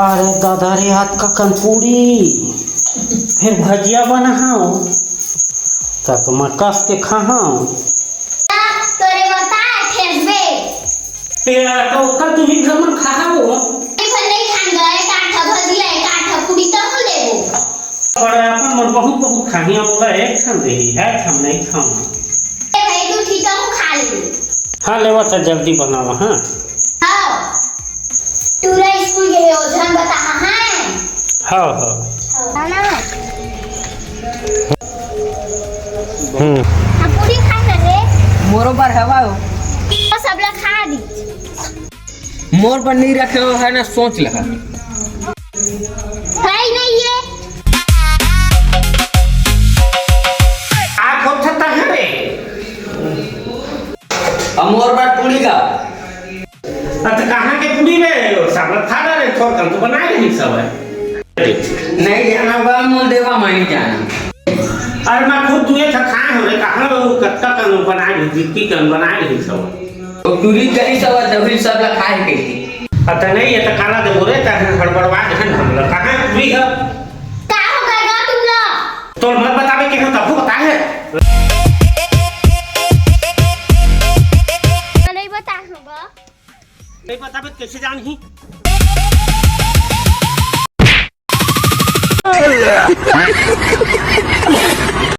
अरे दादा रे हाथ का कनपूड़ी फिर भजिया बना हो तक मैं कस के खाहा तोरे बता ठेसबे तो कल तू भी घर में खाहा हो नहीं खान गए काठा भजिया काठा पूरी तो लेबो और अपन मन बहुत खानिया बोला एक खान दे है हम नहीं खाऊं ए भाई तू ठीक है खा ले हां लेवा तो जल्दी बनावा हां हां तूरा स्कूल गए हो जन बता हां हां ना हम पूरी खा रे मोरो पर हवा हो तो सब लोग खा दी मोर पर नहीं रखे हो है ना सोच लगा है नहीं ये आ कौन था है रे अब मोर पर पूरी का तो कहां के पूरी रे सब खा रे छोड़ कर तो बना ले सब है नहीं जाना बा मोल देवा मानी जाना अरे मैं खुद दुए था खा हो रे कहां वो कत्ता का बना ली जितनी कन बना ली सब तो टूरी करी सब दबिल सब ला खाए के अतः नहीं ये तो काला दे बोले ता हड़बड़वा है हम लोग कहां पूरी है क्या हो गया तुम लोग तो मत बतावे कि हम तब बता है नहीं बता होगा नहीं बतावे कैसे जान ही